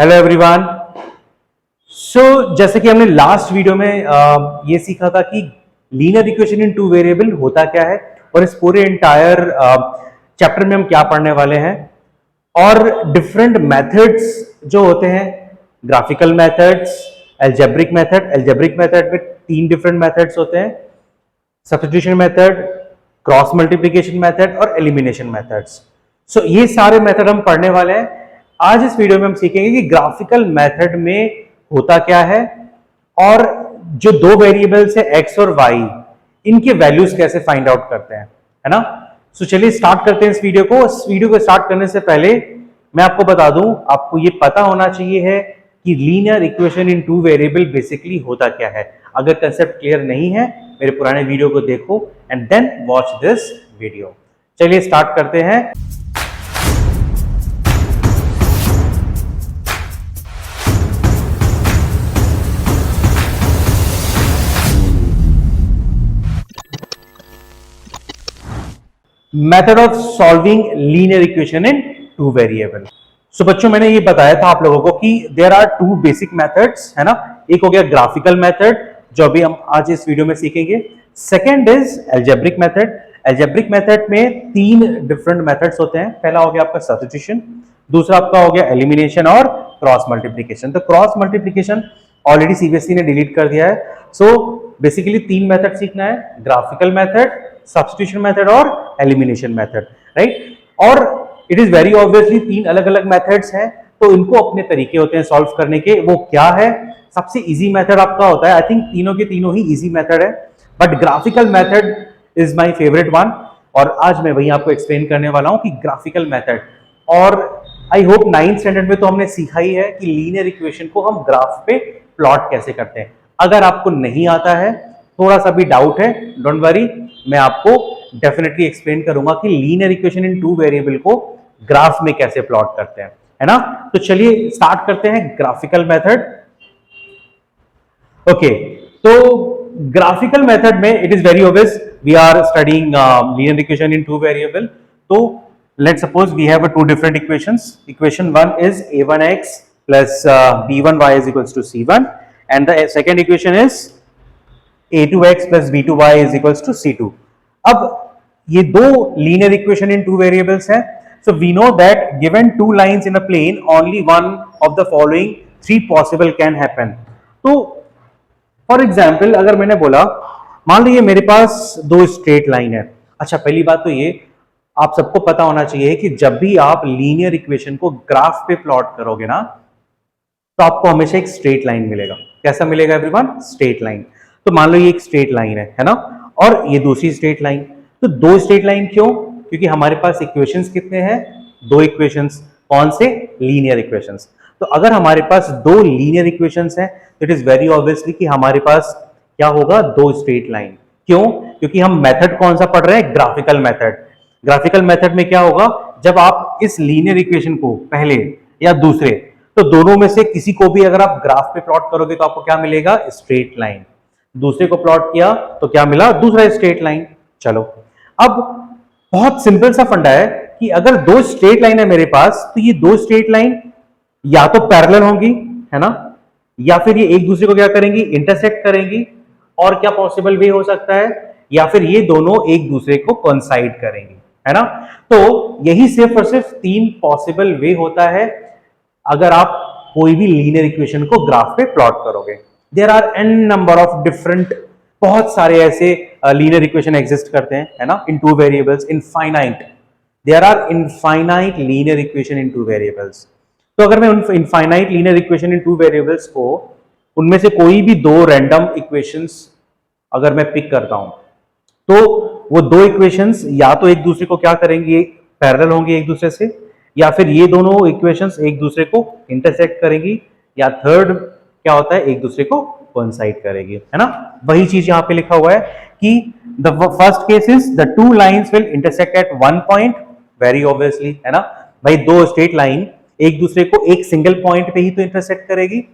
Hello everyone. जैसे कि हमने लास्ट वीडियो में ये सीखा था कि linear equation in two variable होता क्या है और इस पूरे एंटायर चैप्टर में हम क्या पढ़ने वाले हैं और डिफरेंट मेथड्स जो होते हैं, ग्राफिकल मेथड्स, एल्जेब्रिक मेथड में तीन डिफरेंट मेथड्स होते हैं, substitution method, cross multiplication method और एलिमिनेशन मेथड्स। ये सारे मेथड हम पढ़ने वाले हैं। आज इस वीडियो में हम सीखेंगे कि ग्राफिकल मेथड में होता क्या है और जो दो वेरिएबल्स है एक्स और वाई, इनके वैल्यूज कैसे फाइंड आउट करते हैं, है ना। चलिए स्टार्ट करते हैं इस वीडियो को। इस वीडियो को स्टार्ट करने से पहले मैं आपको बता दूं, आपको ये पता होना चाहिए है कि linear equation in two variable basically होता क्या है। अगर कंसेप्ट क्लियर नहीं है, मेरे पुराने वीडियो को देखो and then watch this video. चलिए स्टार्ट करते हैं। Method of solving linear equation in two variable. बच्चों, मैंने ये बताया था आप लोगों को कि there are two basic methods, है ना। एक हो गया ग्राफिकल मेथड, जो अभी हम आज इस वीडियो में सीखेंगे। Second is algebraic method. Algebraic method में तीन डिफरेंट मेथड्स होते हैं। पहला हो गया आपका सब्स्टिट्यूशन, दूसरा आपका हो गया एलिमिनेशन और क्रॉस मल्टीप्लिकेशन। तो क्रॉस मल्टीप्लिकेशन ऑलरेडी सीबीएसई ने डिलीट कर दिया है। बेसिकली तीन मेथड सीखना है, ग्राफिकल मेथड, सब्स्टिट्यूशन मेथड और एलिमिनेशन मेथड, राइट। और इट इज वेरी ऑब्वियसली तीन अलग अलग मेथड्स हैं, तो इनको अपने तरीके होते हैं सॉल्व करने के। वो क्या है? सबसे इजी मेथड आपका होता है, आई थिंक तीनों के तीनों ही इजी मेथड है, but graphical method is my favourite one. और आज मैं वही आपको एक्सप्लेन करने वाला हूं कि ग्राफिकल मेथड। और आई होप 9th स्टैंडर्ड में तो हमने सीखा ही है कि लीनियर इक्वेशन को हम ग्राफ पे प्लॉट कैसे करते हैं। अगर आपको नहीं आता है, थोड़ा सा भी डाउट है, डोंट वरी, मैं आपको डेफिनेटली एक्सप्लेन करूंगा कि linear equation in two variable को ग्राफ में कैसे प्लॉट करते हैं, है ना। तो चलिए स्टार्ट करते हैं ग्राफिकल मेथड। ओके, तो ग्राफिकल मेथड में it is very obvious, we are studying linear equation in two variable. तो let's suppose we have two different equations. Equation 1 is a1x plus b1y is equals to c1, and the second equation is a2x plus b2y is equals to c2. अब ये दो linear equation in two variables हैं। So we know that given two lines in a plane, only one of the following three possible can happen. तो for example अगर मैंने बोला, मान लीजिए मेरे पास दो स्ट्रेट लाइन है। अच्छा, पहली बात तो ये आप सबको पता होना चाहिए कि जब भी आप लीनियर इक्वेशन को ग्राफ पे प्लॉट करोगे ना, तो आपको हमेशा एक स्ट्रेट लाइन मिलेगा। कैसा मिलेगा एवरीवन? Straight line. तो मान लो ये एक स्ट्रेट लाइन है ना, और ये दूसरी स्ट्रेट लाइन। तो दो स्ट्रेट लाइन क्यों? क्योंकि हमारे पास इक्वेशंस कितने हैं? दो इक्वेशंस। कौन से? Linear equations. तो अगर हमारे पास दो लीनियर इक्वेशंस हैं, तो इट इज वेरी ऑब्वियसली कि हमारे पास क्या होगा? दो स्ट्रेट लाइन। क्यों? क्योंकि हम मेथड कौन सा पढ़ रहे हैं? Graphical method. ग्राफिकल मेथड में क्या होगा? जब आप इस लीनियर इक्वेशन को पहले या दूसरे, तो दोनों में से किसी को भी अगर आप ग्राफ पे प्लॉट करोगे तो आपको क्या मिलेगा? Straight line. दूसरे को प्लॉट किया तो क्या मिला? दूसरा स्ट्रेट लाइन। चलो, अब बहुत सिंपल सा फंडा है कि अगर दो स्ट्रेट लाइन है मेरे पास, तो ये दो स्ट्रेट लाइन या तो पैरेलल होंगी, है ना, या फिर ये एक दूसरे को क्या करेंगी? इंटरसेक्ट करेंगी। और क्या पॉसिबल वे हो सकता है? या फिर ये दोनों एक दूसरे को कोइंसाइड करेंगी, है ना। तो यही सिर्फ और सिर्फ तीन पॉसिबल वे होता है अगर आप कोई भी लीनियर इक्वेशन को ग्राफ पे प्लॉट करोगे। There are n number of different, बहुत सारे ऐसे लीनियर इक्वेशन एग्जिस्ट करते हैं, है ना, in two variables, infinite. There are infinite linear equation in two variables. तो अगर मैं उन infinite linear equation in two variables को, उनमें से कोई भी दो रैंडम इक्वेशंस अगर मैं पिक करता हूं, तो वो दो इक्वेशंस या तो एक दूसरे को क्या करेंगी? पैरेलल होंगी एक दूसरे से, या फिर ये दोनों इक्वेशंस एक दूसरे को इंटरसेक्ट करेंगी, या थर्ड क्या होता है? एक दूसरे को कोइंसाइड करेगी, है ना। वही चीज यहां पे लिखा हुआ है कि the first case is the two lines will intersect at one point, very obviously, है ना भाई। दो स्ट्रेट लाइन एक दूसरे को एक सिंगल पॉइंट पे ही तो इंटरसेक्ट करेगी।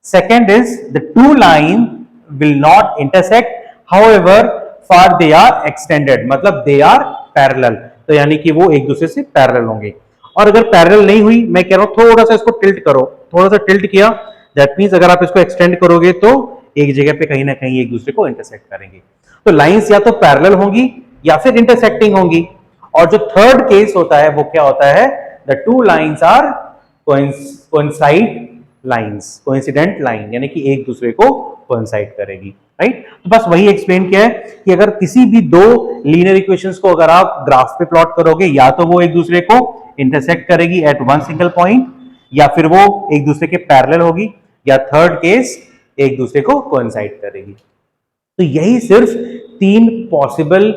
Second is the two line will not intersect, however far they are extended, मतलब दे आर पैरेलल, तो यानी कि वो एक दूसरे से पैरेलल होंगे। और अगर पैरेलल नहीं हुई, मैं कह रहा हूं थोड़ा सा इसको टिल्ट करो, थोड़ा सा टिल्ट किया, दैट मीन्स अगर आप इसको एक्सटेंड करोगे तो एक जगह पे कहीं ना कहीं एक दूसरे को इंटरसेक्ट करेंगे। तो लाइंस या तो पैरेलल होंगी या फिर इंटरसेक्टिंग होंगी। और जो थर्ड केस होता है वो क्या होता है, the two lines are coincide lines, coincident line, यानी कि एक दूसरे को कोइंसाइड करेगी, राइट। तो बस वही एक्सप्लेन किया है कि अगर किसी भी दो लीनियर इक्वेशंस को अगर आप ग्राफ पे प्लॉट करोगे, या तो वो एक दूसरे को इंटरसेक्ट करेगी एट वन सिंगल पॉइंट, या फिर वो एक दूसरे के पैरेलल होगी, या थर्ड केस एक दूसरे को कोइंसाइड करेगी। तो यही सिर्फ तीन पॉसिबल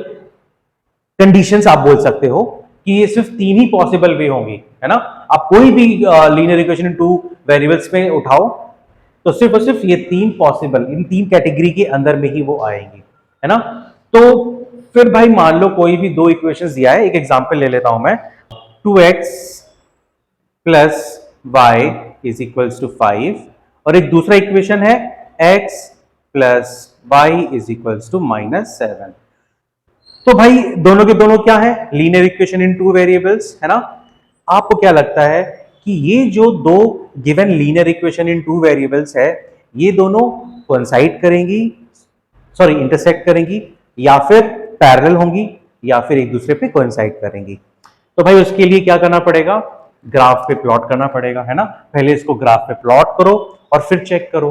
कंडीशंस आप बोल सकते हो कि ये सिर्फ तीन ही पॉसिबल वे होंगी, है ना। आप कोई भी linear equation in two variables में उठाओ तो सिर्फ और सिर्फ ये तीन पॉसिबल, इन तीन कैटेगरी के अंदर में ही वो आएंगी, है ना। तो फिर भाई मान लो कोई भी दो इक्वेशंस दिया है, एक एग्जांपल ले लेता हूं मैं, 2x plus y is equals to 5, और एक दूसरा इक्वेशन है x plus y is equals to -7। तो भाई दोनों के दोनों क्या है, linear equation in two variables, है ना। आपको क्या लगता है कि ये जो दो given linear equation in two variables है, ये दोनों कोइंसाइड करेंगी, सॉरी इंटरसेक्ट करेंगी, या फिर पैरेलल होंगी, या फिर एक दूसरे पे कोइंसाइड करेंगी? तो भाई उसके लिए क्या करना पड़ेगा, ग्राफ पे प्लॉट करना पड़ेगा, है ना। पहले इसको ग्राफ पे प्लॉट करो और फिर चेक करो।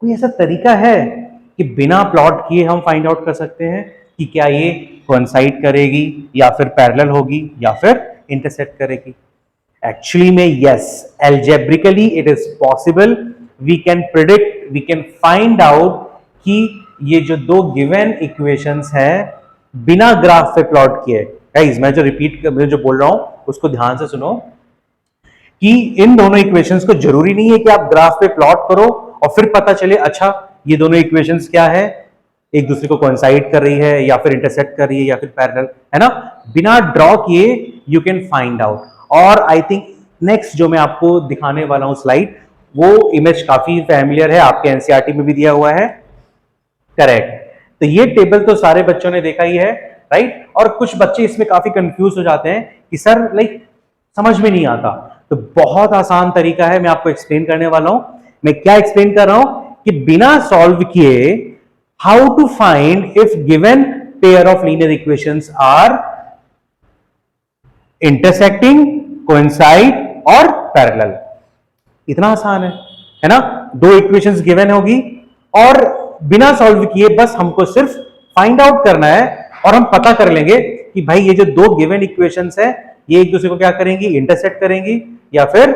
कोई ऐसा तरीका है कि बिना प्लॉट किए हम फाइंड आउट कर सकते हैं कि क्या ये कोइंसाइड करेगी, या फिर पैरेलल होगी, या फिर इंटरसेक्ट करेगी? एक्चुअली में yes, algebraically it is possible, we can predict, we can find out कि ये जो दो गिवन इक्वेशंस हैं बिना ग्राफ पे प्लॉट किए, गाइस मैं जो बोल रहा हूं उसको ध्यान से सुनो, कि इन दोनों इक्वेशंस को जरूरी नहीं है कि आप ग्राफ पे प्लॉट करो और फिर पता चले अच्छा ये दोनों इक्वेशंस क्या है, एक दूसरे को कोइंसाइड कर रही है, या फिर इंटरसेक्ट कर रही है, या फिर पैरेलल, है ना। बिना ड्रॉ किए यू कैन फाइंड आउट। और आई थिंक नेक्स्ट जो मैं आपको दिखाने वाला हूं स्लाइड, वो इमेज काफी फैमिलियर है, आपके एनसीईआरटी में भी दिया हुआ है, करेक्ट। तो ये टेबल तो सारे बच्चों ने देखा ही है, राइट। और कुछ बच्चे इसमें काफी कंफ्यूज हो जाते हैं कि सर लाइक समझ में नहीं आता। तो बहुत आसान तरीका है, मैं आपको एक्सप्लेन करने वाला हूं। मैं क्या एक्सप्लेन कर रहा हूं कि बिना सॉल्व किए how to find if given pair of linear equations are intersecting, coincide और पैरेलल। इतना आसान है ना। दो इक्वेशंस गिवन होगी और बिना सॉल्व किए बस हमको सिर्फ फाइंड आउट करना है, और हम पता कर लेंगे कि भाई ये जो दो गिवन इक्वेशंस है ये एक दूसरे को क्या करेंगी, इंटरसेक्ट करेंगी, या फिर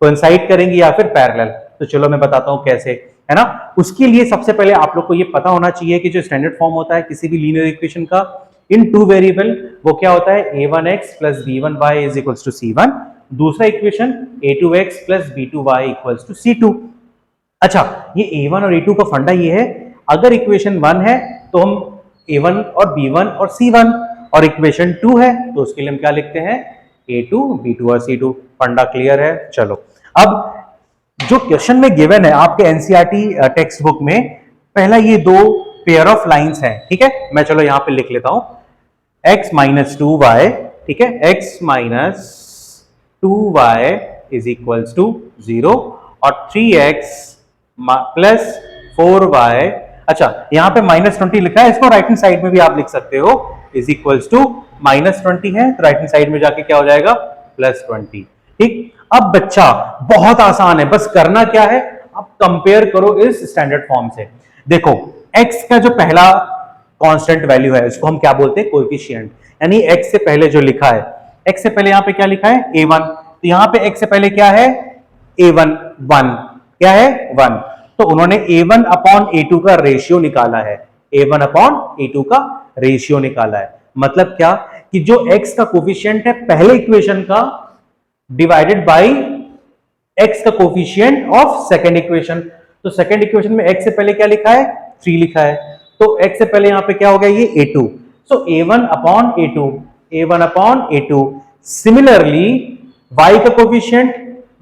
कोइंसाइड करेंगी, या फिर पैरेलल। तो चलो मैं बताता हूं कैसे, है ना। उसके लिए सबसे पहले आप लोग को ये पता होना चाहिए कि जो स्टैंडर्ड फॉर्म होता है किसी भी लीनियर इक्वेशन का इन टू वेरिएबल, वो क्या होता है, a1x plus b1y is equals to c1। दूसरा equation a2x plus b2y equals to c2। अच्छा, ये a1 और a2 का फंडा ये है, अगर इक्वेशन 1 है तो हम a1 और b1 और c1, और इक्वेशन 2 है तो उसके लिए हम क्या लिखते हैं, a2 b2 और c2। फंडा क्लियर है। चलो अब जो क्वेश्चन में गिवन है आपके एनसीईआरटी टेक्स्ट बुक में, पहला ये दो पेयर ऑफ लाइंस हैं, ठीक है। मैं चलो यहां पे लिख लेता हूं, x माइनस 2y, ठीक है, x minus 2y is equals to 0, और 3x प्लस 4y, अच्छा यहां पे -20 लिखा है, इसको राइट हैंड साइड में भी आप लिख सकते हो, इज इक्वल्स टू -20 है तो राइट हैंड साइड में जाके क्या हो जाएगा, +20। ठीक, अब बच्चा बहुत आसान है, बस करना क्या है, आप कंपेयर करो इस स्टैंडर्ड फॉर्म से। देखो x का जो पहला कांस्टेंट वैल्यू है उसको हम क्या बोलते हैं, कोएफिशिएंट, यानी x से पहले जो लिखा है, x से पहले यहां पे क्या लिखा है, a1, तो यहां पे x से पहले क्या है, a1, 1, क्या है 1, तो उन्होंने a1 अपॉन a2 का रेशियो निकाला है, a1 अपॉन a2 का रेशियो निकाला है। मतलब क्या कि जो x का कोफिशिएंट है पहले इक्वेशन का डिवाइडेड बाय x का कोफिशिएंट ऑफ सेकंड इक्वेशन। तो सेकंड इक्वेशन में x से पहले क्या लिखा है, 3 लिखा है, तो x से पहले यहां पे क्या हो गया, ये a2, सो a1 upon a2, a1 upon a2। Similarly y का कोफिशिएंट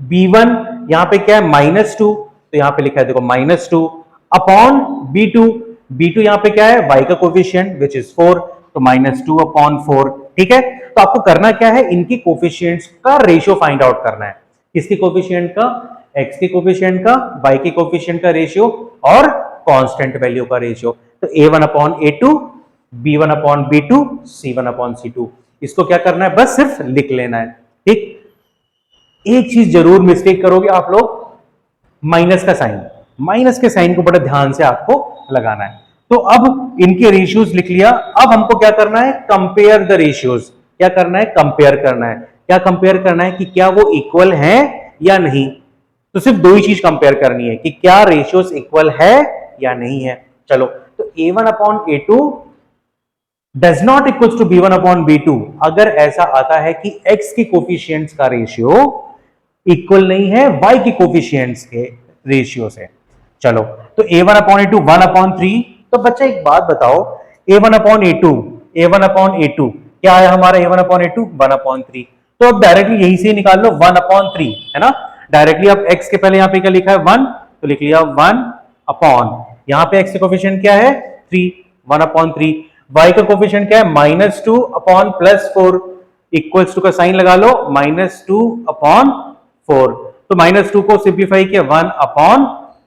b1 यहां पे क्या है, -2, तो यहां पे लिखा है देखो -2 अपॉन b2, b2 यहां पे क्या है, y का कोफिशिएंट विच इज 4, तो -2 अपॉन 4। ठीक है, तो आपको करना क्या है, इनकी कोफिशिएंट्स का रेशियो फाइंड आउट करना है। किसके कोफिशिएंट का, x के कोफिशिएंट का y के कोफिशिएंट का रेशियो और कांस्टेंट वैल्यू का रेशियो। तो a1 upon a2, b1 upon b2, c1 upon c2, इसको क्या करना है, बस सिर्फ लिख लेना है। ठीक, एक चीज जरूर मिस्टेक करोगे आप लोग, माइनस का साइन, माइनस के साइन को बड़ा ध्यान से आपको लगाना है। तो अब इनके रेशियोज लिख लिया, अब हमको क्या करना है, कंपेयर द रेशियोज। क्या करना है, कंपेयर करना है। क्या कंपेयर करना है कि क्या वो इक्वल है या नहीं। तो सिर्फ दो ही चीज कंपेयर करनी है कि क्या रेशियोज इक्वल है या नहीं है। चलो, तो a1 upon a2 does not equal to b1 upon b2। अगर ऐसा आता है कि x के कोफिशिएंट्स का रेशियो इक्वल नहीं है y के कोफिशिएंट्स के रेशियो से। चलो, तो a1 अपॉन a2 1 अपॉन 3। तो बच्चा एक बात बताओ, a1 upon a2, a1 upon a2 क्या है हमारा, a1 अपॉन a2 1 अपॉन 3। तो अब डायरेक्टली यही से निकाल लो 1 अपॉन 3, है ना। डायरेक्टली अब x के पहले यहां पे क्या लिखा है 1, तो लिख लिया 1 अपॉन, यहां पे x का कोफिशिएंट क्या है 3, 1 अपॉन 3। y का कोफिशिएंट क्या है -2 अपॉन +4, इक्वल्स टू का साइन लगा लो, -2 अपॉन 4। तो -2 को सिंप्लीफाई किया 1 अपॉन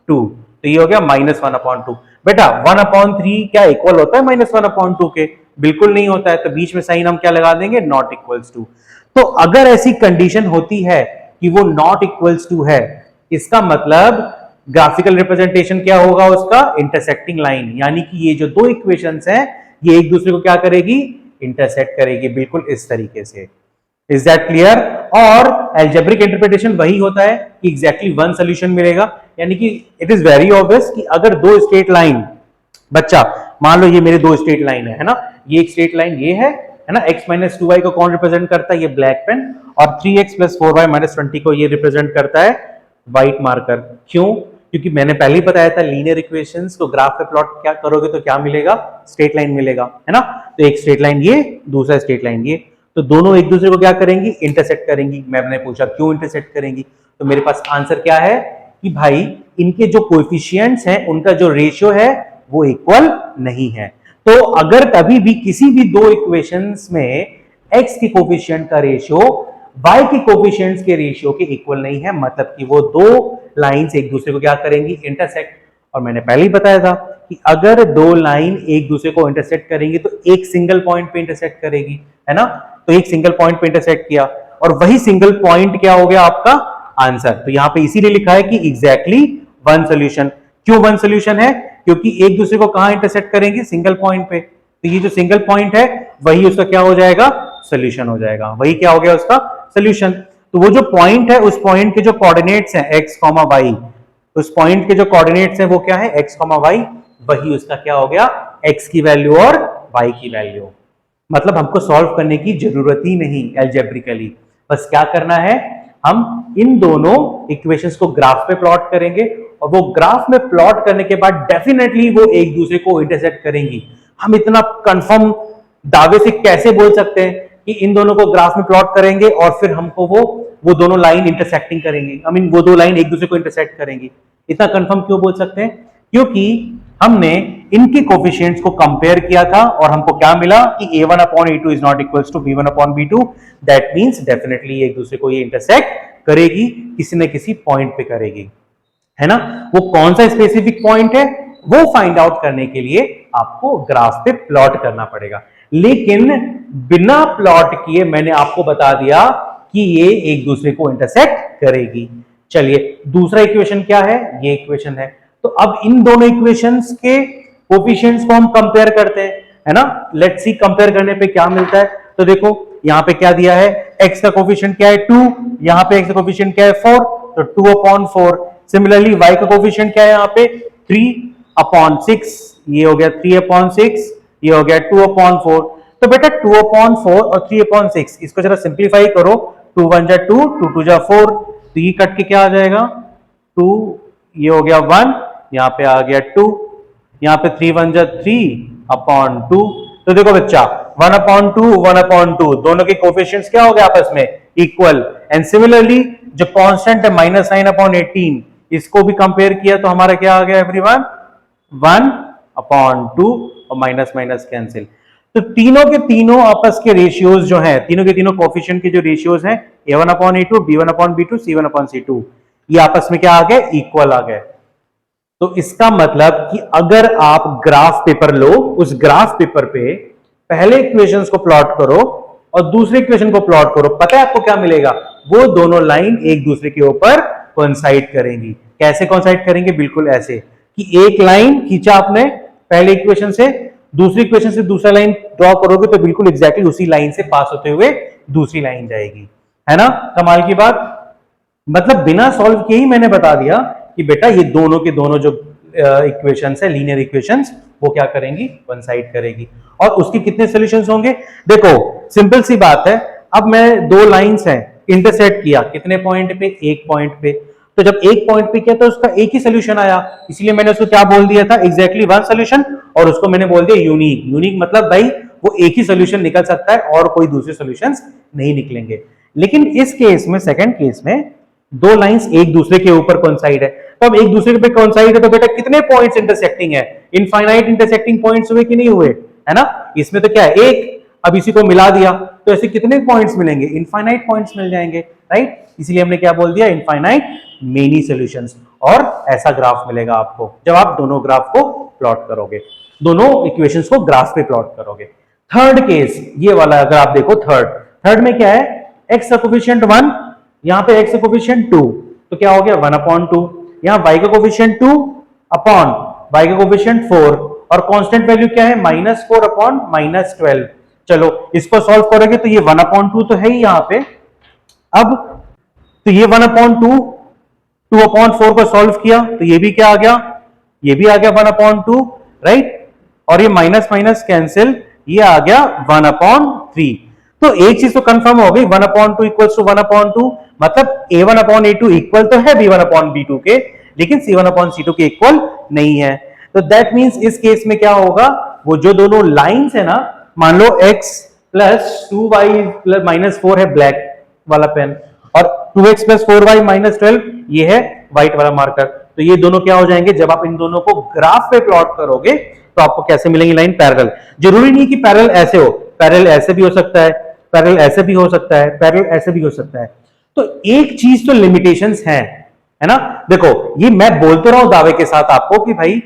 2, तो ये हो गया -1 अपॉन 2। बेटा 1 अपॉन 3 क्या इक्वल होता है -1 अपॉन 2 के, बिल्कुल नहीं होता है। तो बीच में साइन हम क्या लगा देंगे, नॉट इक्वल्स टू। तो अगर ऐसी कंडीशन होती है कि वो नॉट इक्वल्स टू है, इसका मतलब ग्राफिकल रिप्रेजेंटेशन क्या होगा उसका, इंटरसेक्टिंग लाइन। यानी कि ये जो दो इक्वेशंस हैं ये एक दूसरे को क्या करेगी, इंटरसेक्ट करेगी, बिल्कुल इस तरीके से। Is that clear. और एल्जेब्रिक इंटरप्रिटेशन वही होता है कि एग्जैक्टली वन सोल्यूशन मिलेगा। यानी कि इट इज वेरी ऑब्वियस कि अगर दो स्ट्रेट लाइन, बच्चा मान लो ये मेरे दो स्ट्रेट लाइन है ना, ये एक स्ट्रेट लाइन ये है ना, x माइनस 2y को कौन रिप्रेजेंट करता है, ये ब्लैक पेन, और 3x प्लस 4y माइनस 20 को ये रिप्रेजेंट करता है व्हाइट मार्कर। क्यों, क्योंकि मैंने पहले ही बताया था लीनियर इक्वेशंस को ग्राफ पे प्लॉट क्या करोगे तो क्या मिलेगा, स्ट्रेट लाइन मिलेगा, है ना। तो एक स्ट्रेट लाइन ये, दूसरा स्ट्रेट लाइन ये, तो दोनों एक दूसरे को क्या करेंगी, इंटरसेक्ट करेंगी। मैंने पूछा क्यों इंटरसेक्ट करेंगी, तो मेरे पास आंसर क्या है कि भाई इनके जो कोएफिशिएंट्स हैं उनका जो रेशियो है वो इक्वल नहीं है। तो अगर कभी भी किसी भी दो इक्वेशंस में x के कोफिशिएंट का रेशियो y के कोफिशिएंट्स के रेशियो के इक्वल नहीं है, मतलब कि वो दो लाइंस एक दूसरे को क्या करेंगी, इंटरसेक्ट। और मैंने पहले ही बताया था कि अगर दो लाइन एक दूसरे को इंटरसेक्ट करेंगी तो एक सिंगल पॉइंट पे इंटरसेक्ट करेगी, है ना। तो एक सिंगल पॉइंट पे इंटरसेक्ट किया और वही सिंगल पॉइंट क्या हो गया आपका आंसर। तो यहां पे इसीलिए लिखा है कि एग्जैक्टली वन सोल्यूशन। क्यों वन सोल्यूशन है, क्योंकि एक दूसरे को कहां इंटरसेक्ट करेंगे, सिंगल पॉइंट पे। तो ये जो सिंगल पॉइंट है वही उसका क्या हो जाएगा, सोल्यूशन हो जाएगा। वही क्या हो गया उसका सोल्यूशन। तो वो जो पॉइंट है उस पॉइंट के जो कोऑर्डिनेट्स हैं x, y, उस पॉइंट के जो कोऑर्डिनेट्स हैं वो क्या है x, y, वही उसका क्या हो गया, x की वैल्यू और y की वैल्यू। मतलब हमको सॉल्व करने की जरूरत ही नहीं एल्जेब्रिकली, बस क्या करना है, हम इन दोनों इक्वेशंस को ग्राफ पे प्लॉट करेंगे और वो ग्राफ में प्लॉट करने के बाद डेफिनेटली वो एक दूसरे को इंटरसेक्ट करेंगी। हम इतना कंफर्म दावे से कैसे बोल सकते हैं कि इन दोनों को ग्राफ में प्लॉट करेंगे और फिर हमको वो दोनों लाइन इंटरसेक्टिंग करेंगी, आई मीन वो दो लाइन एक दूसरे को इंटरसेक्ट करेंगी। इतना कंफर्म क्यों बोल सकते हैं, क्योंकि हमने इनके कोफिशिएंट्स को कंपेयर किया था और हमको क्या मिला कि a1 upon a2 is not equals to b1 upon b2। That means definitely एक दूसरे को ये इंटरसेक्ट करेगी, किसी न किसी पॉइंट पे करेगी, है ना। वो कौन सा स्पेसिफिक पॉइंट है वो फाइंड आउट करने के लिए आपको ग्राफ पे प्लॉट करना पड़ेगा। लेकिन बिना प्लॉट किए मैंने आपको बता दिया कि ये एक दूसरे को इंटरसेक्ट करेगी। चलिए दूसरा इक्वेशन क्या है, ये इक्वेशन है। तो अब इन दोनों इक्वेशंस के कोफिशिएंट्स को हम कंपेयर करते हैं, है ना। लेट्स सी कंपेयर करने पे क्या मिलता है। तो देखो यहां पे क्या दिया है, x का कोफिशिएंट क्या है 2, यहां पे x का कोफिशिएंट क्या है 4, तो 2 अपॉन 4। सिमिलरली y का कोफिशिएंट क्या है यहाँ पे 3 अपॉन 6, ये हो गया 3 अपॉन 6, ये हो गया 2 अपॉन 4। तो बेटा 2 अपॉन 4 और 3 अपॉन 6 इसको जरा सिंप्लीफाई करो, 2 1 जा 2, 2 2 जा 4, तो ये कट के क्या आ जाएगा 2, ये हो गया 1, यहाँ पे आ गया 2, यहाँ पे 3 1 जा 3 अपॉन 2। तो देखो बच्चा 1 अपॉन 2 1 अपॉन 2 दोनों के कोफिशिएंट्स क्या हो गए आपस में इक्वल। एंड सिमिलरली जो कांस्टेंट है -9 अपॉन 18 इसको भी कंपेयर किया तो हमारा क्या आ गया एवरीवन 1 अपॉन 2 और माइनस माइनस कैंसिल। तो तीनों के तीनों आपस के रेशियोज जो हैं, तीनों के तीनों कोफिशिएंट के जो रेशियोज हैं a1 upon a2, b1 upon b2, c1 upon c2, ये आपस में क्या आ गए, इक्वल आ गए। तो इसका मतलब कि अगर आप ग्राफ पेपर लो, उस ग्राफ पेपर पे पहले इक्वेशंस को प्लॉट करो और दूसरे इक्वेशन को प्लॉट करो, पता है आपको क्या मिलेगा, वो दोनों लाइन एक दूसरे के ऊपर कोइंसाइड करेंगी। कैसे कोइंसाइड करेंगे, बिल्कुल ऐसे कि एक लाइन खींचा आपने पहले इक्वेशन से, दूसरी इक्वेशन से दूसरा लाइन ड्रॉ करोगे तो बिल्कुल एग्जैक्टली उसी लाइन से पास होते हुए दूसरी लाइन जाएगी, है ना। कमाल की बात, मतलब बिना सॉल्व किए ही मैंने बता दिया कि बेटा ये दोनों के दोनों जो इक्वेशंस है, लीनियर इक्वेशंस, वो क्या करेंगी, कोइंसाइड करेगी। और उसके कितने सॉल्यूशंस होंगे, देखो सिंपल सी बात है। अब मैं दो लाइंस हैं, इंटरसेक्ट किया, कितने पॉइंट पे, एक पॉइंट पे। तो जब एक पॉइंट पे किया तो उसका एक ही सोल्यूशन आया, इसलिए मैंने उसको क्या बोल दिया था, एग्जैक्टली वन सोल्यूशन, और उसको मैंने बोल दिया यूनिक। यूनिक मतलब भाई वो एक ही सोल्यूशन निकल सकता है और कोई दूसरे सॉल्यूशंस नहीं निकलेंगे। लेकिन इस केस में, सेकंड केस में, दो लाइंस एक दूसरे के ऊपर कोइंसाइड है, तो अब एक दूसरे पे कोइंसाइड है तो बेटा कितने पॉइंट्स इंटरसेक्टिंग है, इनफाइनाइट इंटरसेक्टिंग पॉइंट्स हुए कि नहीं हुए, है ना। इसमें तो क्या है, एक, अब इसी को मिला दिया तो ऐसे कितने पॉइंट्स मिलेंगे, इनफाइनाइट पॉइंट्स मिल जाएंगे, राइट। इसलिए हमने क्या बोल दिया, इनफाइनाइट मेनी सॉल्यूशंस। और ऐसा ग्राफ मिलेगा आपको जब आप दोनों ग्राफ को प्लॉट करोगे, दोनों इक्वेशंस को ग्राफ पे प्लॉट करोगे। थर्ड केस ये वाला, अगर आप देखो थर्ड में क्या है, एक्स का कोफिशिएंट 1, यहां पे x का कोफिशिएंट 2, तो क्या हो गया 1/2। यहां y का कोफिशिएंट 2 अपॉन y का कोफिशिएंट 4, और कांस्टेंट वैल्यू क्या है, -4 अपॉन -12। चलो इसको सॉल्व करोगे तो ये 1/2 तो है ही यहां पे। अब तो ये 1/2, 2/4 को सॉल्व किया तो ये भी क्या आ गया, ये भी आ गया 1/2, राइट। और ये माइनस माइनस कैंसिल, ये आ गया 1/3। तो एक चीज तो कंफर्म हो गई, 1/2 इक्वल्स टू 1/2, मतलब a1/a2 इक्वल तो है b1/b2 के, लेकिन c1/c2 के इक्वल नहीं है। तो दैट मींस इस केस में क्या होगा, वो जो दोनों लाइंस है ना, मान लो x प्लस 2y प्लस -4 है ब्लैक वाला पेन, और 2x प्लस 4y -12 ये है व्हाइट वाला मार्कर, तो ये दोनों क्या हो जाएंगे, जब आप इन दोनों को ग्राफ पे प्लॉट करोगे तो आपको कैसे मिलेंगी लाइन, पैरेलल। जरूरी नहीं कि पैरेलल ऐसे हो, पैरेलल ऐसे भी हो सकता है, पैरेलल ऐसे भी हो सकता है, पैरेलल ऐसे भी हो सकता है। तो एक चीज तो लिमिटेशंस है ना। देखो ये मैं बोलते रहा हूं दावे के साथ आपको कि भाई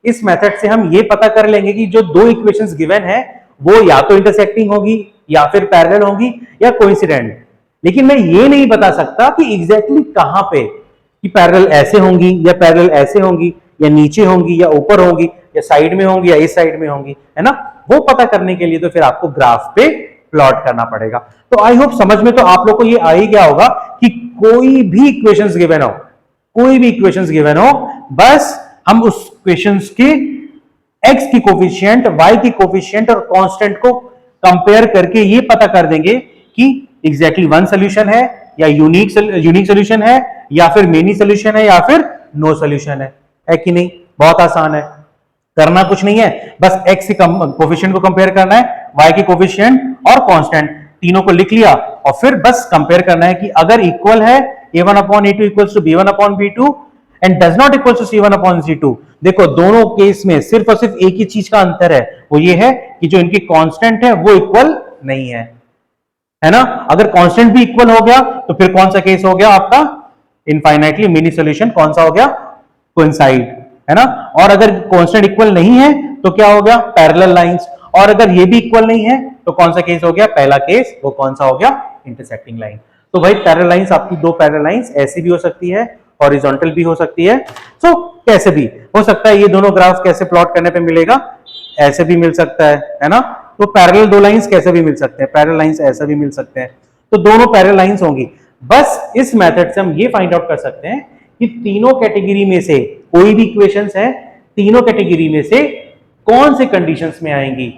इस मेथड से हम ये पता कर लेंगे कि जो दो इक्वेशंस गिवन है वो या तो इंटरसेक्टिंग होगी, या फिर पैरेलल होगी, या कोइंसिडेंट। लेकिन मैं ये नहीं बता सकता कि एग्जैक्टली कहां पे, कि पैरेलल ऐसे होंगी या पैरेलल ऐसे होंगी, या नीचे होंगी या ऊपर होंगी, या साइड में होंगी या इस साइड में होंगी, है ना। वो पता करने के लिए तो फिर आपको ग्राफ पे प्लॉट करना पड़ेगा। तो आई होप समझ में तो आप लोग को ये आ ही गया होगा कि कोई भी इक्वेशंस गिवन हो, कोई भी इक्वेशंस गिवन हो, बस हम उस इक्वेशंस के x की कोफिशिएंट, y की कोफिशिएंट और कांस्टेंट को कंपेयर करके ये पता कर देंगे कि एग्जैक्टली वन सॉल्यूशन है, या यूनिक सॉल्यूशन है, या फिर मेनी सॉल्यूशन है, या फिर नो सॉल्यूशन है कि नहीं। बहुत आसान है, करना कुछ नहीं है, बस x के कोफिशिएंट को कंपेयर करना है, y के कोफिशिएंट और कांस्टेंट, तीनों को लिख लिया, और फिर बस कंपेयर करना है कि अगर इक्वल है a1/a2 equals to b1/b2 and does not equal to c1/c2। देखो दोनों केस में सिर्फ और सिर्फ एक ही चीज का अंतर है, वो ये है कि जो इनकी कांस्टेंट है वो इक्वल नहीं है ना। अगर कांस्टेंट भी इक्वल हो गया तो फिर कौन सा केस हो गया आपका, इनफाइनाइटली मेनी सॉल्यूशन, कौन सा हो गया, कोइंसाइड, है ना। और अगर कांस्टेंट इक्वल नहीं है तो क्या हो गया, पैरेलल लाइंस। और अगर ये भी इक्वल नहीं है तो कौन सा केस हो गया, पहला केस, वो कौन सा हो गया, इंटरसेक्टिंग लाइन। तो भाई पैरेलल लाइंस, आपकी दो पैरेलल लाइंस ऐसी भी हो सकती है, हॉरिजॉन्टल भी हो सकती है, सो कैसे भी हो सकता है। ये दोनों ग्राफ कैसे प्लॉट करने पे मिलेगा, ऐसे भी मिल सकता है ना। तो पैरेलल दो लाइंस कैसे भी मिल सकते हैं, पैरेलल लाइंस ऐसे भी मिल सकते हैं, तो दोनों पैरेलल लाइंस होंगी। बस इस मेथड से हम ये फाइंड आउट कर सकते हैं कि तीनों कैटेगरी में से कोई भी इक्वेशंस है, तीनों कैटेगरी में से कौन से कंडीशंस में आएंगी,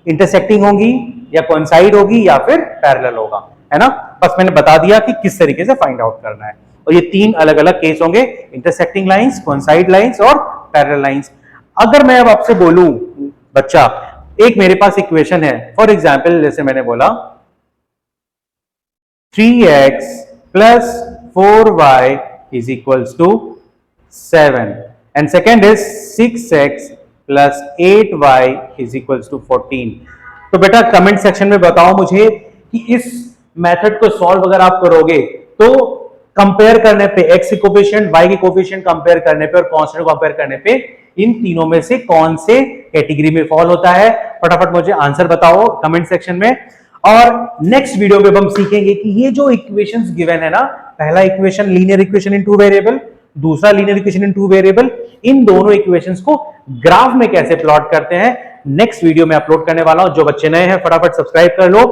इंटरसेक्टिंग होंगी, या कोइंसाइड होगी, या फिर पैरेलल होगा, है ना। बस मैंने बता दिया कि किस तरीके से फाइंड आउट करना है, और ये तीन अलग अलग केस होंगे, इंटरसेक्टिंग लाइंस, कोइंसाइड लाइंस और पैरेलल लाइंस। अगर मैं अब आपसे बोलूं बच्चा, एक मेरे पास इक्वेशन है, फॉर एग्जाम्पल जैसे मैंने बोला 3x plus 4y is equals to 7 and second is 6x plus 8y is equals to 14। तो बेटा कमेंट सेक्शन में बताओ मुझे कि इस मेथड को सॉल्व अगर आप करोगे तो कंपेयर करने पे x की कोफिशिएंट, y की कोफिशिएंट कंपेयर करने पे और कांस्टेंट कंपेयर करने पे इन तीनों में से कौन से कैटेगरी में फॉल होता है? फटाफट मुझे आंसर बताओ कमेंट सेक्शन में। और नेक्स्ट वीडियो में हम सीखेंगे कि ये जो इक्वेशंस गिवन है ना, पहला equation linear equation in two variable, दूसरा linear equation in two variable, इन दोनों इक्वेशंस को ग्राफ में कैसे प्लॉट करते हैं, नेक्स्ट वीडियो में अपलोड करने वाला हूं। जो बच्चे नए हैं फटाफट सब्सक्राइब कर लो,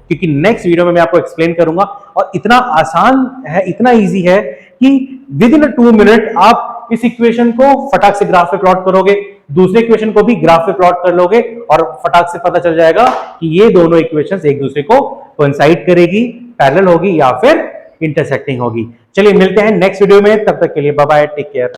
क्योंकि नेक्स्ट वीडियो में मैं आपको एक्सप्लेन करूंगा। और इतना आसान है, इतना इजी है कि विद इन 2 मिनट आप इस इक्वेशन को फटाक से ग्राफ पे प्लॉट करोगे, दूसरे इक्वेशन को भी ग्राफ पे प्लॉट कर लोगे और फटाक से पता चल जाएगा कि ये दोनों इक्वेशंस एक दूसरे को कोइंसाइड करेगी, पैरेलल होगी या फिर इंटरसेक्टिंग होगी। चलिए मिलते हैं नेक्स्ट वीडियो में, तब तक के लिए बाय बाय, टेक केयर।